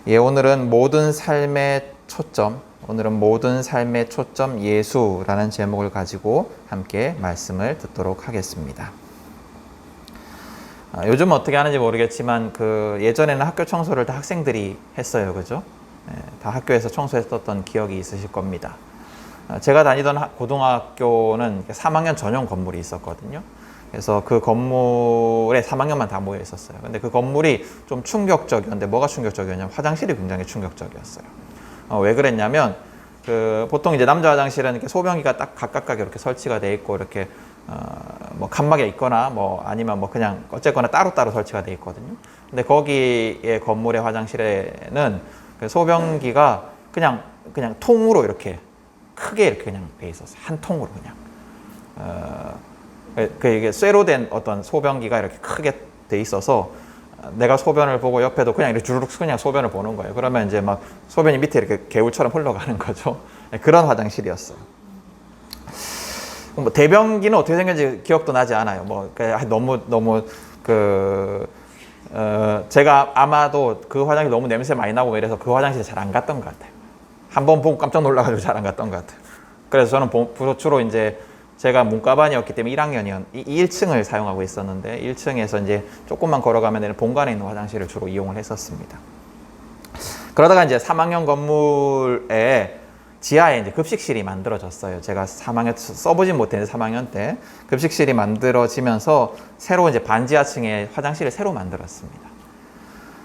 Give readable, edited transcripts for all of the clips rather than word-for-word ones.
오늘은 모든 삶의 초점, 예수라는 제목을 가지고 함께 말씀을 듣도록 하겠습니다. 요즘 어떻게 하는지 모르겠지만 예전에는 학교 청소를 다 학생들이 했어요, 그죠? 다 학교에서 청소했었던 기억이 있으실 겁니다. 제가 다니던 고등학교는 3학년 전용 건물이 있었거든요. 그래서 그 건물에 3학년만 다 모여 있었어요. 근데 그 건물이 좀 충격적이었는데, 뭐가 충격적이었냐면 화장실이 굉장히 충격적이었어요. 왜 그랬냐면 보통 이제 남자 화장실은 이렇게 소변기가 딱 각각하게 이렇게 설치가 돼 있고, 이렇게 뭐 칸막이에 있거나 뭐 아니면 뭐 그냥 어쨌거나 따로따로 설치가 돼 있거든요. 근데 거기에 건물의 화장실에는 그 소변기가 그냥 통으로 이렇게 크게 이렇게 그냥 돼 있었어요. 한 통으로 그냥. 이게 쇠로 된 어떤 소변기가 이렇게 크게 돼 있어서 내가 소변을 보고 옆에도 그냥 이렇게 주르륵 그냥 소변을 보는 거예요. 그러면 이제 막 소변이 밑에 이렇게 개울처럼 흘러가는 거죠. 그런 화장실이었어요. 뭐 대변기는 어떻게 생겼는지 기억도 나지 않아요. 너무 제가 아마도 그 화장실 너무 냄새 많이 나고 이래서 그 화장실에 잘 안 갔던 것 같아요. 한번 보고 깜짝 놀라가지고 잘 안 갔던 것 같아요. 그래서 저는 주로 이제 제가 문과반이었기 때문에 1층을 사용하고 있었는데 1층에서 이제 조금만 걸어가면 되는 본관에 있는 화장실을 주로 이용을 했었습니다. 그러다가 이제 3학년 건물에 지하에 이제 급식실이 만들어졌어요. 제가 3학년 써보진 못했는데 3학년 때 급식실이 만들어지면서 새로 이제 반지하층에 화장실을 새로 만들었습니다.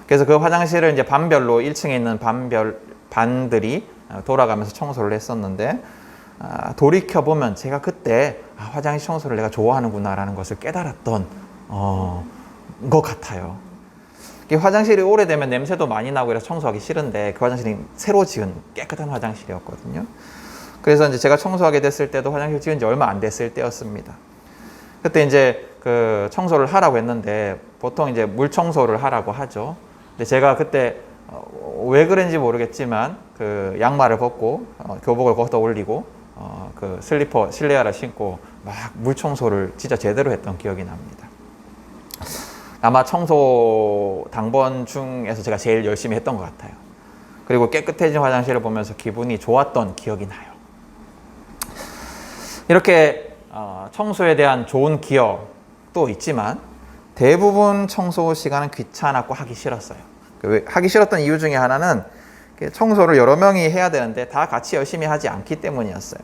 그래서 그 화장실을 이제 반별로 1층에 있는 반들이 돌아가면서 청소를 했었는데, 돌이켜보면 제가 그때 화장실 청소를 내가 좋아하는구나 라는 것을 깨달았던 것 같아요. 화장실이 오래되면 냄새도 많이 나고 이래서 청소하기 싫은데, 그 화장실이 새로 지은 깨끗한 화장실이었거든요. 그래서 이제 제가 청소하게 됐을 때도 화장실 지은 지 얼마 안 됐을 때였습니다. 그때 이제 청소를 하라고 했는데, 보통 이제 물 청소를 하라고 하죠. 근데 제가 그때 왜 그런지 모르겠지만 양말을 벗고 교복을 걷어 올리고 슬리퍼 실내화를 신고 막 물 청소를 진짜 제대로 했던 기억이 납니다. 아마 청소 당번 중에서 제가 제일 열심히 했던 것 같아요. 그리고 깨끗해진 화장실을 보면서 기분이 좋았던 기억이 나요. 이렇게 청소에 대한 좋은 기억도 있지만 대부분 청소 시간은 귀찮았고 하기 싫었어요. 하기 싫었던 이유 중에 하나는 청소를 여러 명이 해야 되는데 다 같이 열심히 하지 않기 때문이었어요.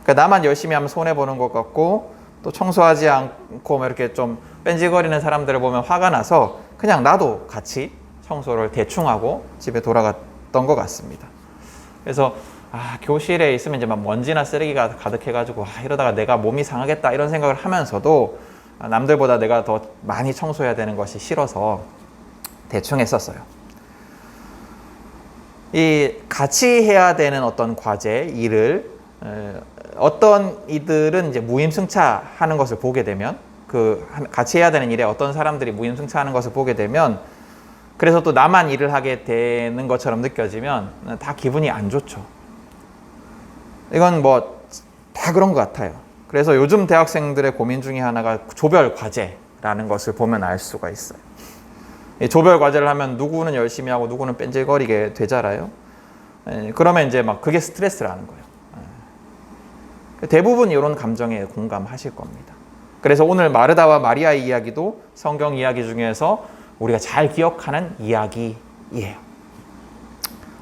그러니까 나만 열심히 하면 손해보는 것 같고, 또 청소하지 않고 이렇게 좀 뺀질거리는 사람들을 보면 화가 나서 그냥 나도 같이 청소를 대충 하고 집에 돌아갔던 것 같습니다. 그래서 교실에 있으면 이제 막 먼지나 쓰레기가 가득해가지고 이러다가 내가 몸이 상하겠다 이런 생각을 하면서도 남들보다 내가 더 많이 청소해야 되는 것이 싫어서 대충 했었어요. 이 같이 해야 되는 어떤 과제, 일을 어떤 이들은 이제 무임승차하는 것을 보게 되면, 같이 해야 되는 일에 어떤 사람들이 무임승차하는 것을 보게 되면, 그래서 또 나만 일을 하게 되는 것처럼 느껴지면 다 기분이 안 좋죠. 이건 뭐 다 그런 것 같아요. 그래서 요즘 대학생들의 고민 중에 하나가 조별 과제라는 것을 보면 알 수가 있어요. 조별 과제를 하면 누구는 열심히 하고 누구는 뺀질거리게 되잖아요. 그러면 이제 막 그게 스트레스라는 거예요. 대부분 이런 감정에 공감하실 겁니다. 그래서 오늘 마르다와 마리아의 이야기도 성경 이야기 중에서 우리가 잘 기억하는 이야기예요.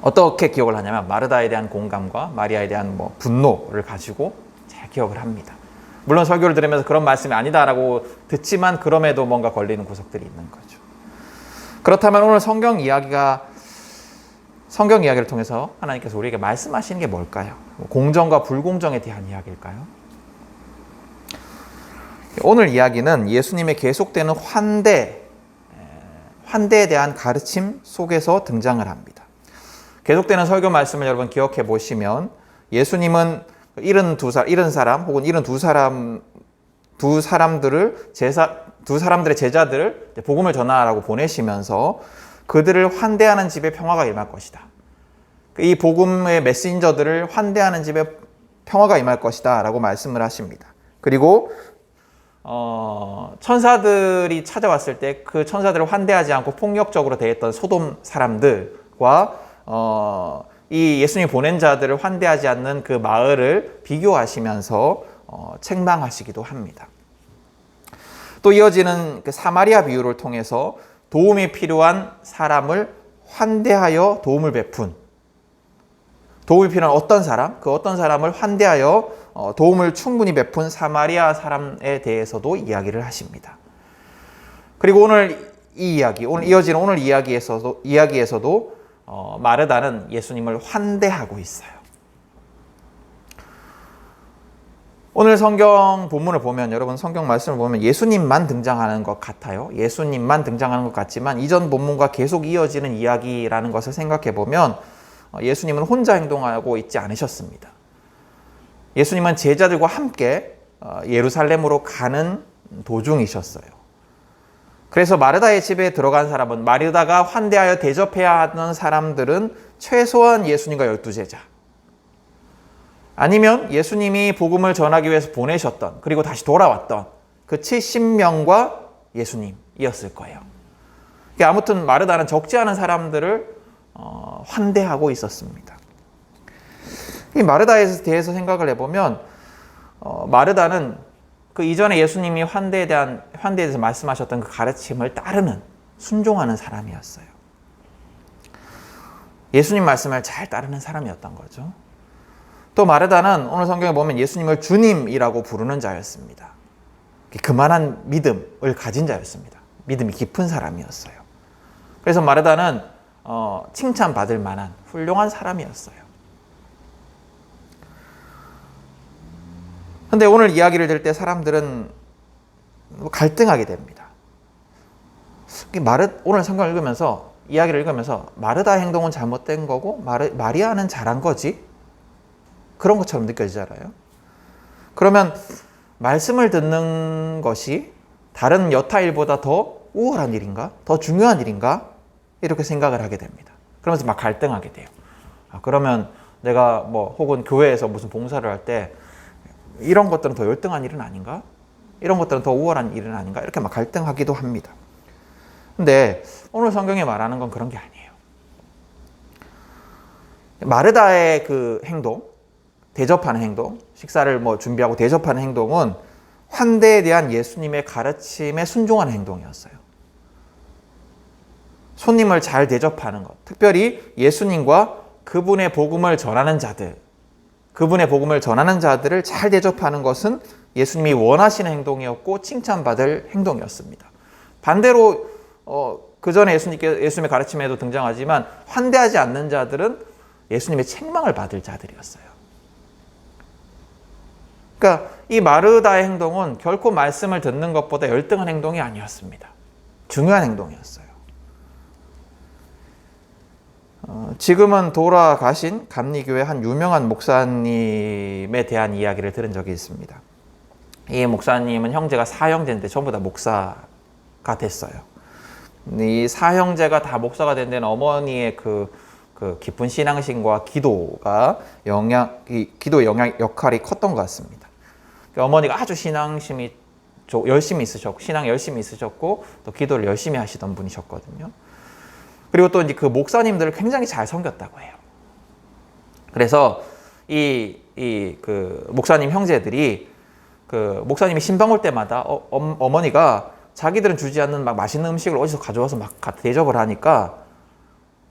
어떻게 기억을 하냐면 마르다에 대한 공감과 마리아에 대한 분노를 가지고 잘 기억을 합니다. 물론 설교를 들으면서 그런 말씀이 아니다라고 듣지만 그럼에도 뭔가 걸리는 구석들이 있는 거죠. 그렇다면 오늘 성경 이야기를 통해서 하나님께서 우리에게 말씀하시는 게 뭘까요? 공정과 불공정에 대한 이야기일까요? 오늘 이야기는 예수님의 계속되는 환대에 대한 가르침 속에서 등장을 합니다. 계속되는 설교 말씀을 여러분 기억해 보시면, 예수님은 72사람 혹은 72 사람들의 제자들을 복음을 전하라고 보내시면서 그들을 환대하는 집에 평화가 임할 것이다. 이 복음의 메신저들을 환대하는 집에 평화가 임할 것이다 라고 말씀을 하십니다. 그리고 천사들이 찾아왔을 때 그 천사들을 환대하지 않고 폭력적으로 대했던 소돔 사람들, 마을과 이 예수님이 보낸 자들을 환대하지 않는 그 마을을 비교하시면서 책망하시기도 합니다. 또 이어지는 그 사마리아 비유를 통해서 도움이 필요한 사람을 환대하여 도움을 베푼, 도움이 필요한 어떤 사람, 그 어떤 사람을 환대하여 도움을 충분히 베푼 사마리아 사람에 대해서도 이야기를 하십니다. 그리고 오늘 이 이야기, 오늘 이어지는 오늘 이야기에서도 마르다는 예수님을 환대하고 있어요. 오늘 성경 본문을 보면, 여러분 성경 말씀을 보면 예수님만 등장하는 것 같아요. 예수님만 등장하는 것 같지만 이전 본문과 계속 이어지는 이야기라는 것을 생각해 보면 예수님은 혼자 행동하고 있지 않으셨습니다. 예수님은 제자들과 함께 예루살렘으로 가는 도중이셨어요. 그래서 마르다의 집에 들어간 사람은, 마르다가 환대하여 대접해야 하는 사람들은 최소한 예수님과 12제자, 아니면 예수님이 복음을 전하기 위해서 보내셨던, 그리고 다시 돌아왔던 그 70명과 예수님이었을 거예요. 아무튼 마르다는 적지 않은 사람들을 환대하고 있었습니다. 이 마르다에 대해서 생각을 해보면 마르다는 그 이전에 예수님이 환대에 대해서 말씀하셨던 그 가르침을 따르는, 순종하는 사람이었어요. 예수님 말씀을 잘 따르는 사람이었던 거죠. 또 마르다는 오늘 성경에 보면 예수님을 주님이라고 부르는 자였습니다. 그만한 믿음을 가진 자였습니다. 믿음이 깊은 사람이었어요. 그래서 마르다는 칭찬받을 만한 훌륭한 사람이었어요. 근데 오늘 이야기를 들을 때 사람들은 갈등하게 됩니다. 오늘 성경을 읽으면서, 이야기를 읽으면서 마르다 행동은 잘못된 거고 마리아는 잘한 거지? 그런 것처럼 느껴지잖아요. 그러면 말씀을 듣는 것이 다른 여타 일보다 더 우월한 일인가? 더 중요한 일인가? 이렇게 생각을 하게 됩니다. 그러면서 막 갈등하게 돼요. 그러면 내가 혹은 교회에서 무슨 봉사를 할 때 이런 것들은 더 열등한 일은 아닌가? 이런 것들은 더 우월한 일은 아닌가? 이렇게 막 갈등하기도 합니다. 근데 오늘 성경에 말하는 건 그런 게 아니에요. 마르다의 그 행동, 대접하는 행동, 식사를 준비하고 대접하는 행동은 환대에 대한 예수님의 가르침에 순종하는 행동이었어요. 손님을 잘 대접하는 것, 특별히 예수님과 그분의 복음을 전하는 자들을 잘 대접하는 것은 예수님이 원하시는 행동이었고 칭찬받을 행동이었습니다. 반대로 그 전에 예수님의 가르침에도 등장하지만 환대하지 않는 자들은 예수님의 책망을 받을 자들이었어요. 그러니까 이 마르다의 행동은 결코 말씀을 듣는 것보다 열등한 행동이 아니었습니다. 중요한 행동이었어요. 지금은 돌아가신 감리교회 한 유명한 목사님에 대한 이야기를 들은 적이 있습니다. 이 목사님은 형제가 4형제인데 전부 다 목사가 됐어요. 이 4형제가 다 목사가 된 데는 어머니의 그 깊은 신앙심과 기도가 기도 역할이 컸던 것 같습니다. 어머니가 아주 신앙심이 열심히 있으셨고, 신앙 열심히 있으셨고, 또 기도를 열심히 하시던 분이셨거든요. 그리고 또 이제 그 목사님들을 굉장히 잘 섬겼다고 해요. 그래서 그 목사님 형제들이 그 목사님이 신방 올 때마다 어머니가 자기들은 주지 않는 막 맛있는 음식을 어디서 가져와서 막 대접을 하니까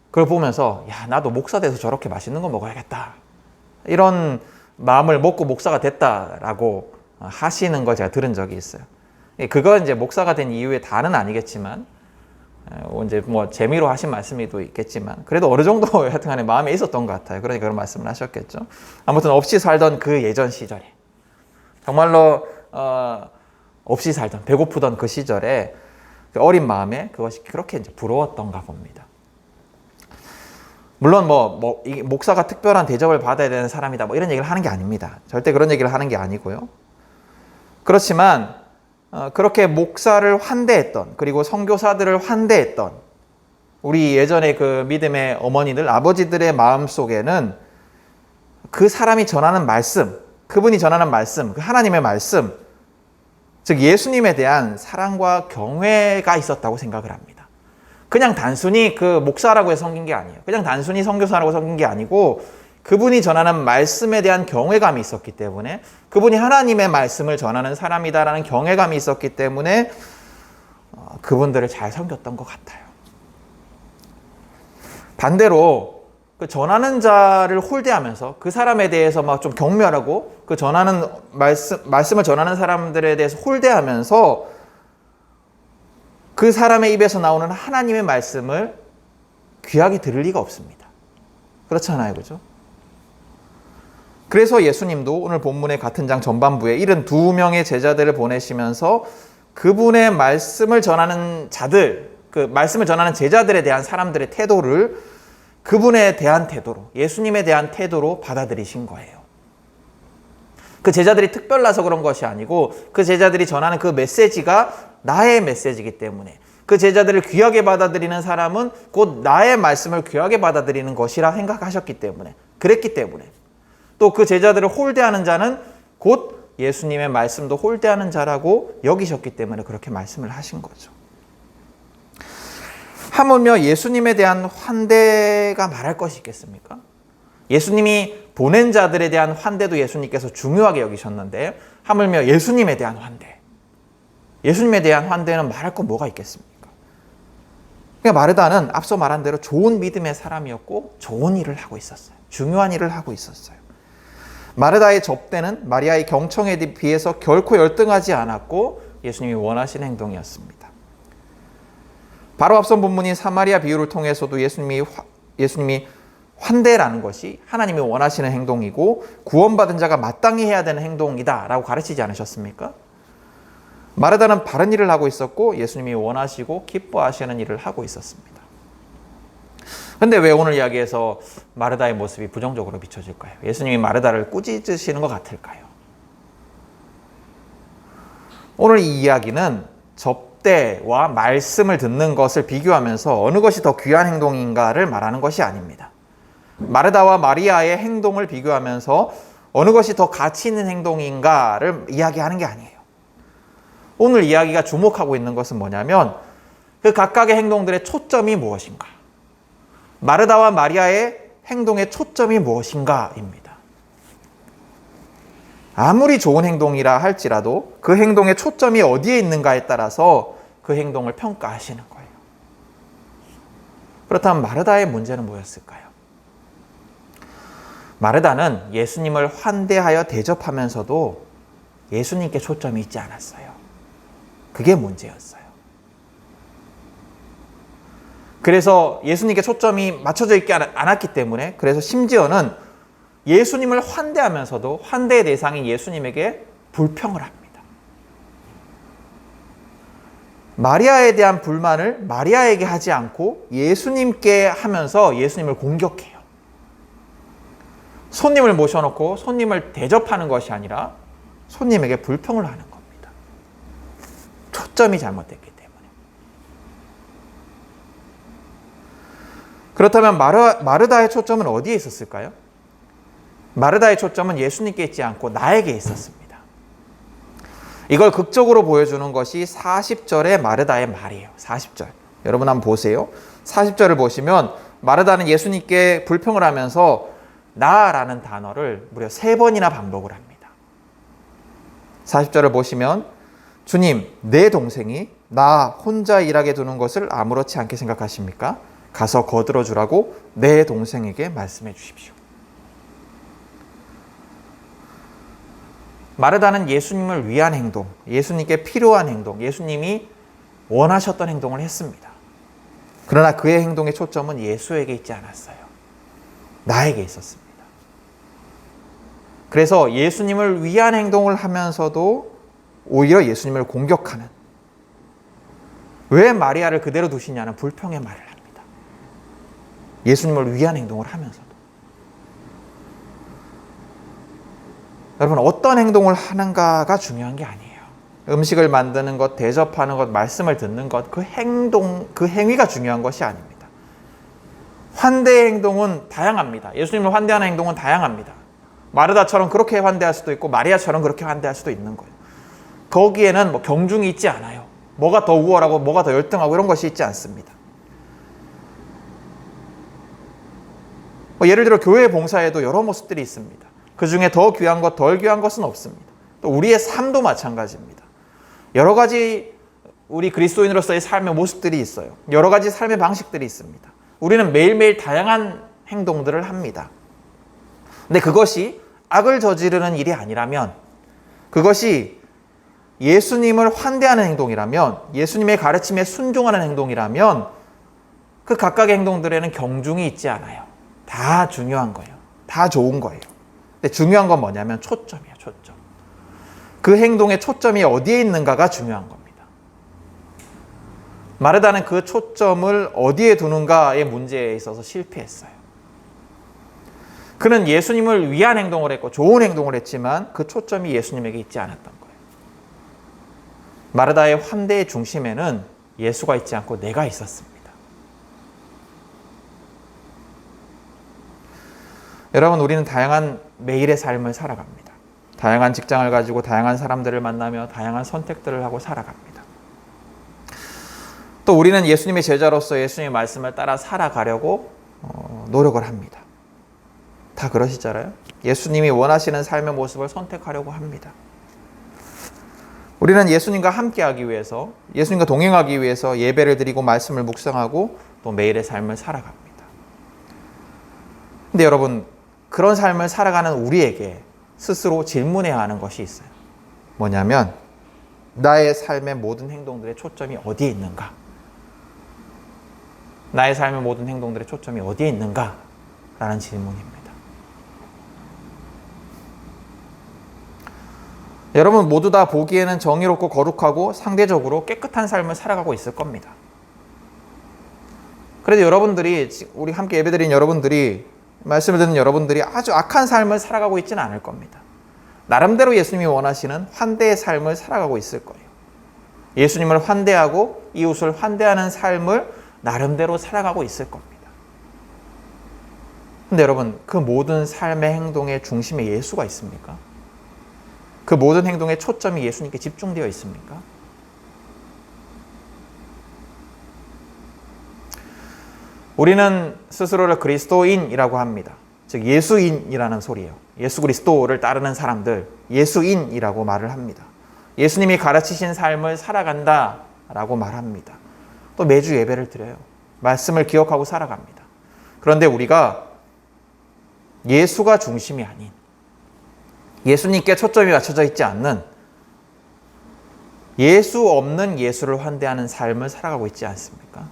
그걸 보면서 야, 나도 목사 돼서 저렇게 맛있는 거 먹어야겠다, 이런 마음을 먹고 목사가 됐다라고 하시는 걸 제가 들은 적이 있어요. 그거 이제 목사가 된 이유의 다는 아니겠지만, 이제 재미로 하신 말씀이도 있겠지만, 그래도 어느 정도 하여튼간에 마음에 있었던 것 같아요. 그러니까 그런 말씀을 하셨겠죠. 아무튼 없이 살던 그 예전 시절에, 정말로 없이 살던, 배고프던 그 시절에 그 어린 마음에 그것이 그렇게 이제 부러웠던가 봅니다. 물론 이 목사가 특별한 대접을 받아야 되는 사람이다, 이런 얘기를 하는 게 아닙니다. 절대 그런 얘기를 하는 게 아니고요. 그렇지만 그렇게 목사를 환대했던, 그리고 선교사들을 환대했던 우리 예전의 그 믿음의 어머니들, 아버지들의 마음 속에는 그 사람이 전하는 말씀, 그분이 전하는 말씀, 그 하나님의 말씀, 즉 예수님에 대한 사랑과 경외가 있었다고 생각을 합니다. 그냥 단순히 그 목사라고 해서 섬긴 게 아니에요. 그냥 단순히 선교사라고 섬긴 게 아니고 그분이 전하는 말씀에 대한 경외감이 있었기 때문에, 그분이 하나님의 말씀을 전하는 사람이다라는 경외감이 있었기 때문에 그분들을 잘 섬겼던 것 같아요. 반대로 그 전하는 자를 홀대하면서 그 사람에 대해서 막 좀 경멸하고 그 전하는 말씀을 전하는 사람들에 대해서 홀대하면서 그 사람의 입에서 나오는 하나님의 말씀을 귀하게 들을 리가 없습니다. 그렇잖아요, 그죠? 그래서 예수님도 오늘 본문의 같은 장 전반부에 72명의 제자들을 보내시면서 그분의 말씀을 전하는 자들, 그 말씀을 전하는 제자들에 대한 사람들의 태도를 그분에 대한 태도로, 예수님에 대한 태도로 받아들이신 거예요. 그 제자들이 특별나서 그런 것이 아니고 그 제자들이 전하는 그 메시지가 나의 메시지이기 때문에, 그 제자들을 귀하게 받아들이는 사람은 곧 나의 말씀을 귀하게 받아들이는 것이라 생각하셨기 때문에, 그랬기 때문에, 또 그 제자들을 홀대하는 자는 곧 예수님의 말씀도 홀대하는 자라고 여기셨기 때문에 그렇게 말씀을 하신 거죠. 하물며 예수님에 대한 환대가 말할 것이 있겠습니까? 예수님이 보낸 자들에 대한 환대도 예수님께서 중요하게 여기셨는데, 하물며 예수님에 대한 환대, 예수님에 대한 환대는 말할 거 뭐가 있겠습니까? 그러니까 마르다는 앞서 말한 대로 좋은 믿음의 사람이었고 좋은 일을 하고 있었어요. 중요한 일을 하고 있었어요. 마르다의 접대는 마리아의 경청에 비해서 결코 열등하지 않았고 예수님이 원하신 행동이었습니다. 바로 앞선 본문인 사마리아 비유를 통해서도 예수님이 환대라는 것이 하나님이 원하시는 행동이고 구원받은 자가 마땅히 해야 되는 행동이다 라고 가르치지 않으셨습니까? 마르다는 바른 일을 하고 있었고 예수님이 원하시고 기뻐하시는 일을 하고 있었습니다. 근데 왜 오늘 이야기에서 마르다의 모습이 부정적으로 비춰질까요? 예수님이 마르다를 꾸짖으시는 것 같을까요? 오늘 이 이야기는 접대와 말씀을 듣는 것을 비교하면서 어느 것이 더 귀한 행동인가를 말하는 것이 아닙니다. 마르다와 마리아의 행동을 비교하면서 어느 것이 더 가치 있는 행동인가를 이야기하는 게 아니에요. 오늘 이야기가 주목하고 있는 것은 뭐냐면 그 각각의 행동들의 초점이 무엇인가, 마르다와 마리아의 행동의 초점이 무엇인가입니다. 아무리 좋은 행동이라 할지라도 그 행동의 초점이 어디에 있는가에 따라서 그 행동을 평가하시는 거예요. 그렇다면 마르다의 문제는 뭐였을까요? 마르다는 예수님을 환대하여 대접하면서도 예수님께 초점이 있지 않았어요. 그게 문제였어요. 그래서 예수님께 초점이 맞춰져 있지 않았기 때문에, 그래서 심지어는 예수님을 환대하면서도 환대의 대상인 예수님에게 불평을 합니다. 마리아에 대한 불만을 마리아에게 하지 않고 예수님께 하면서 예수님을 공격해요. 손님을 모셔놓고 손님을 대접하는 것이 아니라 손님에게 불평을 하는 겁니다. 초점이 잘못됐기 때문에. 그렇다면 마르다의 초점은 어디에 있었을까요? 마르다의 초점은 예수님께 있지 않고 나에게 있었습니다. 이걸 극적으로 보여주는 것이 40절의 마르다의 말이에요. 40절. 여러분 한번 보세요. 40절을 보시면 마르다는 예수님께 불평을 하면서 나라는 단어를 무려 3번이나 반복을 합니다. 40절을 보시면 주님, 내 동생이 나 혼자 일하게 두는 것을 아무렇지 않게 생각하십니까? 가서 거들어 주라고 내 동생에게 말씀해 주십시오. 마르다는 예수님을 위한 행동, 예수님께 필요한 행동, 예수님이 원하셨던 행동을 했습니다. 그러나 그의 행동의 초점은 예수에게 있지 않았어요. 나에게 있었습니다. 그래서 예수님을 위한 행동을 하면서도 오히려 예수님을 공격하는, 왜 마리아를 그대로 두시냐는 불평의 말을 합니다. 예수님을 위한 행동을 하면서도. 여러분, 어떤 행동을 하는가가 중요한 게 아니에요. 음식을 만드는 것, 대접하는 것, 말씀을 듣는 것, 그 행동, 그 행위가 중요한 것이 아닙니다. 환대의 행동은 다양합니다. 예수님을 환대하는 행동은 다양합니다. 마르다처럼 그렇게 환대할 수도 있고 마리아처럼 그렇게 환대할 수도 있는 거예요. 거기에는 경중이 있지 않아요. 뭐가 더 우월하고 뭐가 더 열등하고 이런 것이 있지 않습니다. 예를 들어 교회 봉사에도 여러 모습들이 있습니다. 그 중에 더 귀한 것, 덜 귀한 것은 없습니다. 또 우리의 삶도 마찬가지입니다. 여러 가지 우리 그리스도인으로서의 삶의 모습들이 있어요. 여러 가지 삶의 방식들이 있습니다. 우리는 매일매일 다양한 행동들을 합니다. 근데 그것이 악을 저지르는 일이 아니라면, 그것이 예수님을 환대하는 행동이라면, 예수님의 가르침에 순종하는 행동이라면 그 각각의 행동들에는 경중이 있지 않아요. 다 중요한 거예요. 다 좋은 거예요. 근데 중요한 건 뭐냐면 초점이에요. 초점. 그 행동의 초점이 어디에 있는가가 중요한 겁니다. 마르다는 그 초점을 어디에 두는가의 문제에 있어서 실패했어요. 그는 예수님을 위한 행동을 했고 좋은 행동을 했지만 그 초점이 예수님에게 있지 않았던 거예요. 마르다의 환대의 중심에는 예수가 있지 않고 내가 있었습니다. 여러분, 우리는 다양한 매일의 삶을 살아갑니다. 다양한 직장을 가지고 다양한 사람들을 만나며 다양한 선택들을 하고 살아갑니다. 또 우리는 예수님의 제자로서 예수님의 말씀을 따라 살아가려고 노력을 합니다. 다 그러시잖아요. 예수님이 원하시는 삶의 모습을 선택하려고 합니다. 우리는 예수님과 함께하기 위해서, 예수님과 동행하기 위해서 예배를 드리고 말씀을 묵상하고 또 매일의 삶을 살아갑니다. 근데 여러분, 그런 삶을 살아가는 우리에게 스스로 질문해야 하는 것이 있어요. 뭐냐면 나의 삶의 모든 행동들의 초점이 어디에 있는가? 나의 삶의 모든 행동들의 초점이 어디에 있는가? 라는 질문입니다. 여러분 모두 다 보기에는 정의롭고 거룩하고 상대적으로 깨끗한 삶을 살아가고 있을 겁니다. 그래도 여러분들이, 우리 함께 예배드린 여러분들이, 말씀을 듣는 여러분들이 아주 악한 삶을 살아가고 있지는 않을 겁니다. 나름대로 예수님이 원하시는 환대의 삶을 살아가고 있을 거예요. 예수님을 환대하고 이웃을 환대하는 삶을 나름대로 살아가고 있을 겁니다. 근데 여러분, 그 모든 삶의 행동의 중심에 예수가 있습니까? 그 모든 행동의 초점이 예수님께 집중되어 있습니까? 우리는 스스로를 그리스도인이라고 합니다. 즉 예수인이라는 소리예요. 예수 그리스도를 따르는 사람들, 예수인이라고 말을 합니다. 예수님이 가르치신 삶을 살아간다라고 말합니다. 또 매주 예배를 드려요. 말씀을 기억하고 살아갑니다. 그런데 우리가 예수가 중심이 아닌, 예수님께 초점이 맞춰져 있지 않는, 예수 없는 예수를 환대하는 삶을 살아가고 있지 않습니까?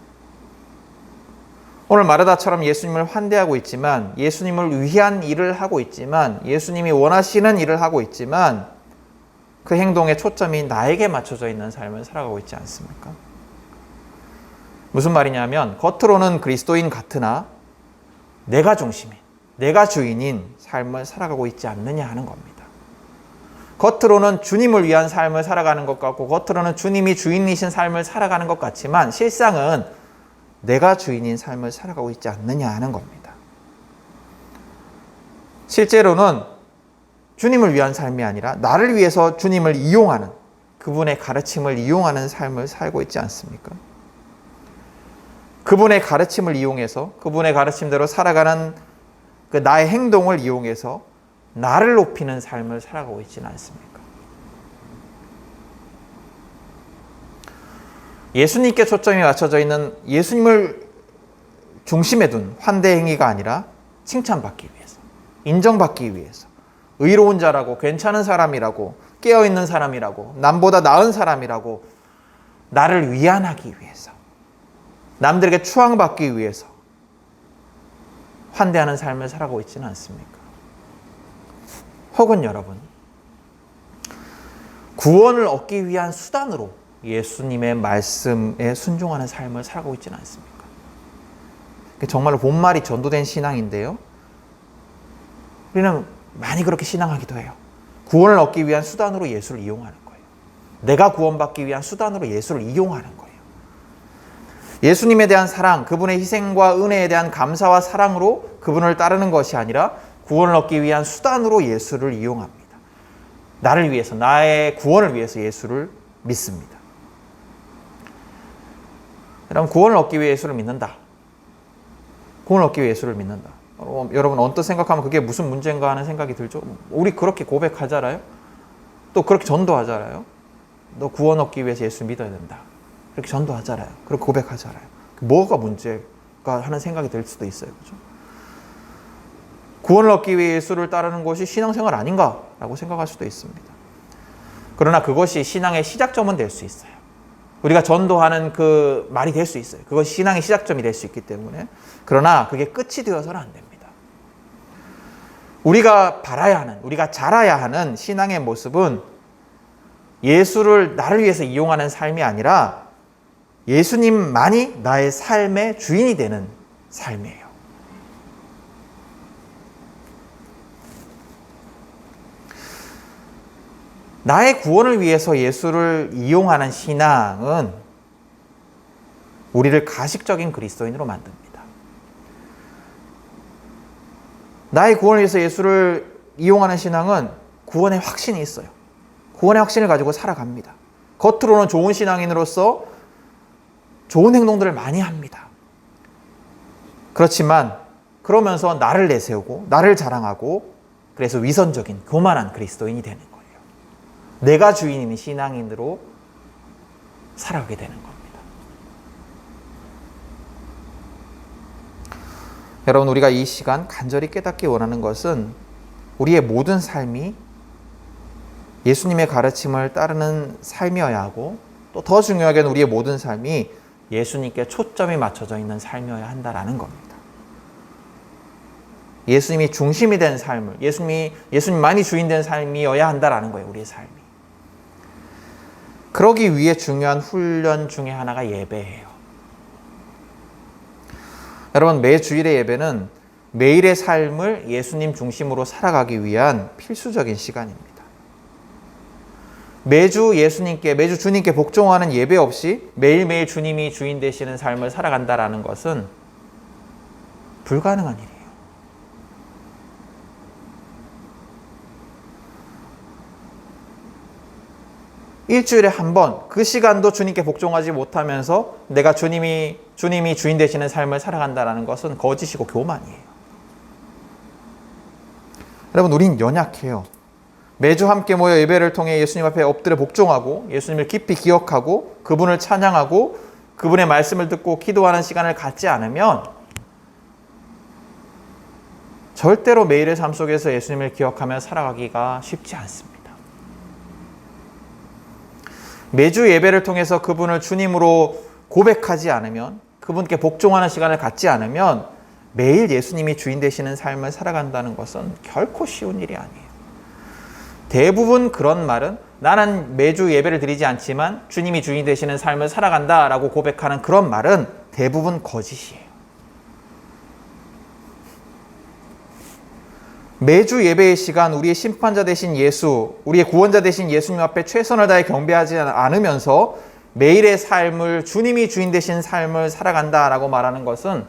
오늘 마르다처럼 예수님을 환대하고 있지만, 예수님을 위한 일을 하고 있지만, 예수님이 원하시는 일을 하고 있지만 그 행동의 초점이 나에게 맞춰져 있는 삶을 살아가고 있지 않습니까? 무슨 말이냐면 겉으로는 그리스도인 같으나 내가 중심인, 내가 주인인 삶을 살아가고 있지 않느냐 하는 겁니다. 겉으로는 주님을 위한 삶을 살아가는 것 같고, 겉으로는 주님이 주인이신 삶을 살아가는 것 같지만 실상은 내가 주인인 삶을 살아가고 있지 않느냐 하는 겁니다. 실제로는 주님을 위한 삶이 아니라 나를 위해서 주님을 이용하는, 그분의 가르침을 이용하는 삶을 살고 있지 않습니까? 그분의 가르침을 이용해서, 그분의 가르침대로 살아가는 그 나의 행동을 이용해서 나를 높이는 삶을 살아가고 있지는 않습니까? 예수님께 초점이 맞춰져 있는, 예수님을 중심에 둔 환대 행위가 아니라 칭찬받기 위해서, 인정받기 위해서, 의로운 자라고, 괜찮은 사람이라고, 깨어있는 사람이라고, 남보다 나은 사람이라고 나를 위안하기 위해서, 남들에게 추앙받기 위해서 환대하는 삶을 살아가고 있지는 않습니까? 혹은 여러분, 구원을 얻기 위한 수단으로 예수님의 말씀에 순종하는 삶을 살아가고 있지는 않습니까? 정말로 본말이 전도된 신앙인데요, 우리는 많이 그렇게 신앙하기도 해요. 구원을 얻기 위한 수단으로 예수를 이용하는 거예요. 내가 구원받기 위한 수단으로 예수를 이용하는 거예요. 예수님에 대한 사랑, 그분의 희생과 은혜에 대한 감사와 사랑으로 그분을 따르는 것이 아니라 구원을 얻기 위한 수단으로 예수를 이용합니다. 나를 위해서, 나의 구원을 위해서 예수를 믿습니다. 여러분, 구원을 얻기 위해 예수를 믿는다. 구원을 얻기 위해 예수를 믿는다. 여러분 언뜻 생각하면 그게 무슨 문제인가 하는 생각이 들죠. 우리 그렇게 고백하잖아요. 또 그렇게 전도하잖아요. 너 구원 얻기 위해서 예수 믿어야 된다. 그렇게 전도하잖아요. 그렇게 고백하잖아요. 뭐가 문제가 하는 생각이 들 수도 있어요. 그죠? 구원을 얻기 위해 예수를 따르는 것이 신앙생활 아닌가라고 생각할 수도 있습니다. 그러나 그것이 신앙의 시작점은 될 수 있어요. 우리가 전도하는 그 말이 될 수 있어요. 그것이 신앙의 시작점이 될 수 있기 때문에. 그러나 그게 끝이 되어서는 안 됩니다. 우리가 바라야 하는, 우리가 자라야 하는 신앙의 모습은 예수를 나를 위해서 이용하는 삶이 아니라 예수님만이 나의 삶의 주인이 되는 삶이에요. 나의 구원을 위해서 예수를 이용하는 신앙은 우리를 가식적인 그리스도인으로 만듭니다. 나의 구원을 위해서 예수를 이용하는 신앙은 구원의 확신이 있어요. 구원의 확신을 가지고 살아갑니다. 겉으로는 좋은 신앙인으로서 좋은 행동들을 많이 합니다. 그렇지만 그러면서 나를 내세우고 나를 자랑하고 그래서 위선적인 교만한 그리스도인이 되는 거예요. 내가 주인인 신앙인으로 살아가게 되는 겁니다. 여러분, 우리가 이 시간 간절히 깨닫기 원하는 것은 우리의 모든 삶이 예수님의 가르침을 따르는 삶이어야 하고, 또 더 중요하게는 우리의 모든 삶이 예수님께 초점이 맞춰져 있는 삶이어야 한다라는 겁니다. 예수님이 중심이 된 삶을, 예수님만이 주인된 삶이어야 한다라는 거예요. 우리의 삶이. 그러기 위해 중요한 훈련 중에 하나가 예배예요. 여러분, 매 주일의 예배는 매일의 삶을 예수님 중심으로 살아가기 위한 필수적인 시간입니다. 매주 주님께 복종하는 예배 없이 매일매일 주님이 주인 되시는 삶을 살아간다라는 것은 불가능한 일이에요. 일주일에 한 번, 그 시간도 주님께 복종하지 못하면서 내가 주님이 주인 되시는 삶을 살아간다는 것은 거짓이고 교만이에요. 여러분, 우린 연약해요. 매주 함께 모여 예배를 통해 예수님 앞에 엎드려 복종하고 예수님을 깊이 기억하고 그분을 찬양하고 그분의 말씀을 듣고 기도하는 시간을 갖지 않으면 절대로 매일의 삶 속에서 예수님을 기억하며 살아가기가 쉽지 않습니다. 매주 예배를 통해서 그분을 주님으로 고백하지 않으면, 그분께 복종하는 시간을 갖지 않으면 매일 예수님이 주인 되시는 삶을 살아간다는 것은 결코 쉬운 일이 아니에요. 대부분 그런 말은 나는 매주 예배를 드리지 않지만 주님이 주인 되시는 삶을 살아간다라고 고백하는 그런 말은 대부분 거짓이에요. 매주 예배의 시간 우리의 심판자 되신 예수, 우리의 구원자 되신 예수님 앞에 최선을 다해 경배하지 않으면서 매일의 삶을 주님이 주인 되신 삶을 살아간다라고 말하는 것은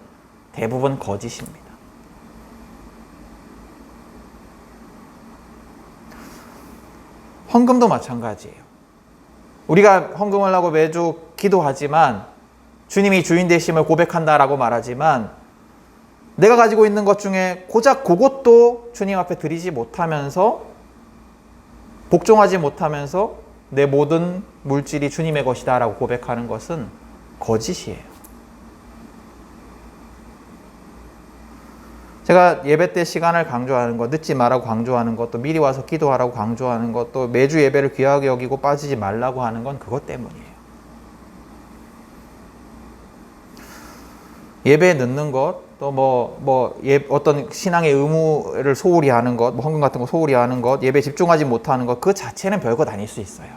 대부분 거짓입니다. 헌금도 마찬가지예요. 우리가 헌금을 하고 매주 기도하지만 주님이 주인 되심을 고백한다라고 말하지만 내가 가지고 있는 것 중에 고작 그것도 주님 앞에 드리지 못하면서, 복종하지 못하면서 내 모든 물질이 주님의 것이다 라고 고백하는 것은 거짓이에요. 제가 예배 때 시간을 강조하는 것, 늦지 말라고 강조하는 것, 또 미리 와서 기도하라고 강조하는 것, 또 매주 예배를 귀하게 여기고 빠지지 말라고 하는 건 그것 때문이에요. 예배에 늦는 것, 또 어떤 신앙의 의무를 소홀히 하는 것, 헌금 같은 거 소홀히 하는 것, 예배에 집중하지 못하는 것, 그 자체는 별것 아닐 수 있어요.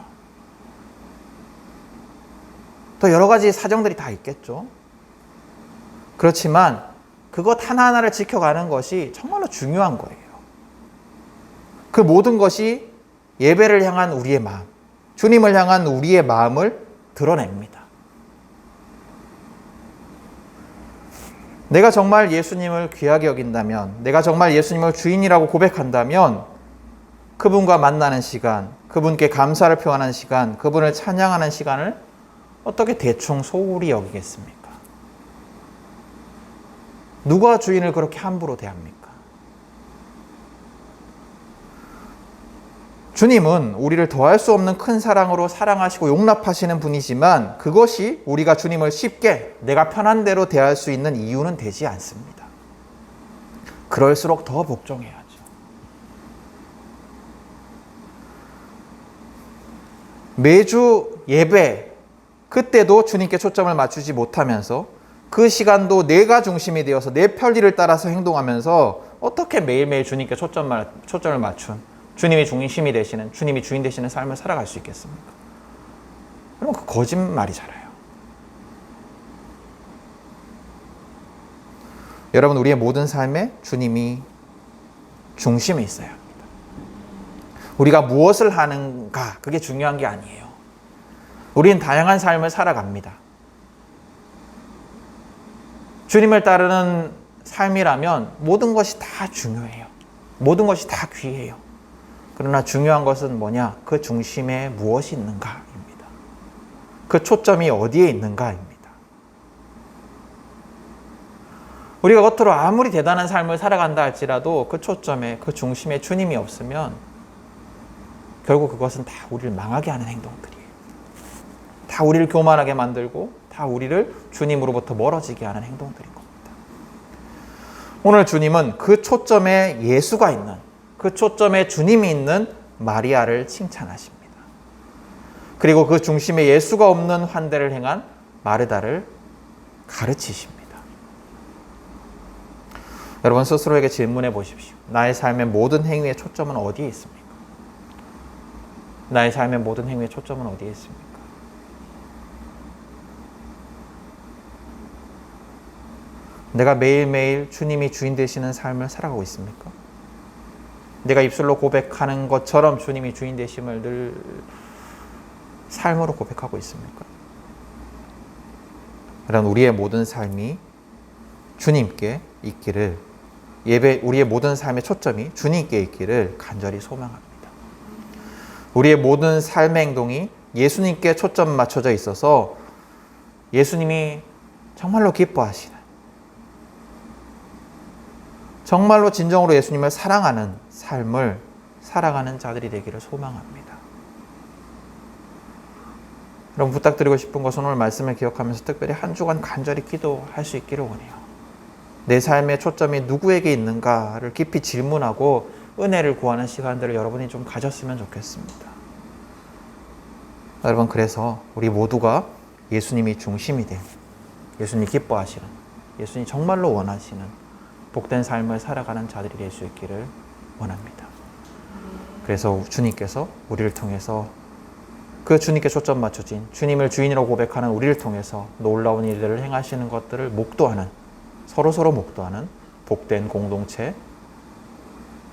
또 여러 가지 사정들이 다 있겠죠. 그렇지만 그것 하나하나를 지켜가는 것이 정말로 중요한 거예요. 그 모든 것이 예배를 향한 우리의 마음, 주님을 향한 우리의 마음을 드러냅니다. 내가 정말 예수님을 귀하게 여긴다면, 내가 정말 예수님을 주인이라고 고백한다면 그분과 만나는 시간, 그분께 감사를 표하는 시간, 그분을 찬양하는 시간을 어떻게 대충 소홀히 여기겠습니까? 누가 주인을 그렇게 함부로 대합니까? 주님은 우리를 더할 수 없는 큰 사랑으로 사랑하시고 용납하시는 분이지만 그것이 우리가 주님을 쉽게 내가 편한 대로 대할 수 있는 이유는 되지 않습니다. 그럴수록 더 복종해야죠. 매주 예배, 그때도 주님께 초점을 맞추지 못하면서 그 시간도 내가 중심이 되어서 내 편리를 따라서 행동하면서 어떻게 매일매일 주님께 초점을 맞춘 주님이 중심이 되시는, 주님이 주인 되시는 삶을 살아갈 수 있겠습니까? 그럼 그 거짓말이잖아요. 여러분, 우리의 모든 삶에 주님이 중심에 있어야 합니다. 우리가 무엇을 하는가, 그게 중요한 게 아니에요. 우리는 다양한 삶을 살아갑니다. 주님을 따르는 삶이라면 모든 것이 다 중요해요. 모든 것이 다 귀해요. 그러나 중요한 것은 뭐냐? 그 중심에 무엇이 있는가입니다. 그 초점이 어디에 있는가입니다. 우리가 겉으로 아무리 대단한 삶을 살아간다 할지라도 그 초점에, 그 중심에 주님이 없으면 결국 그것은 다 우리를 망하게 하는 행동들이에요. 다 우리를 교만하게 만들고 다 우리를 주님으로부터 멀어지게 하는 행동들인 겁니다. 오늘 주님은 그 초점에 예수가 있는, 그 초점에 주님이 있는 마리아를 칭찬하십니다. 그리고 그 중심에 예수가 없는 환대를 행한 마르다를 가르치십니다. 여러분 스스로에게 질문해 보십시오. 나의 삶의 모든 행위의 초점은 어디에 있습니까? 나의 삶의 모든 행위의 초점은 어디에 있습니까? 내가 매일매일 주님이 주인 되시는 삶을 살아가고 있습니까? 내가 입술로 고백하는 것처럼 주님이 주인 되심을 늘 삶으로 고백하고 있습니까? 여러분, 우리의 모든 삶이 주님께 있기를, 우리의 모든 삶의 초점이 주님께 있기를 간절히 소망합니다. 우리의 모든 삶의 행동이 예수님께 초점 맞춰져 있어서 예수님이 정말로 기뻐하시는, 정말로 진정으로 예수님을 사랑하는 삶을 살아가는 자들이 되기를 소망합니다. 여러분, 부탁드리고 싶은 것은 오늘 말씀을 기억하면서 특별히 한 주간 간절히 기도할 수 있기를 원해요. 내 삶의 초점이 누구에게 있는가를 깊이 질문하고 은혜를 구하는 시간들을 여러분이 좀 가졌으면 좋겠습니다. 여러분, 그래서 우리 모두가 예수님이 중심이 된, 예수님이 기뻐하시는, 예수님이 정말로 원하시는 복된 삶을 살아가는 자들이 될 수 있기를 원합니다. 그래서 주님께서 우리를 통해서 그 주님께 초점 맞춰진, 주님을 주인이라고 고백하는 우리를 통해서 놀라운 일들을 행하시는 것들을 목도하는, 서로 목도하는 복된 공동체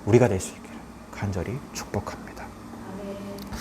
우리가 될 수 있기를 간절히 축복합니다.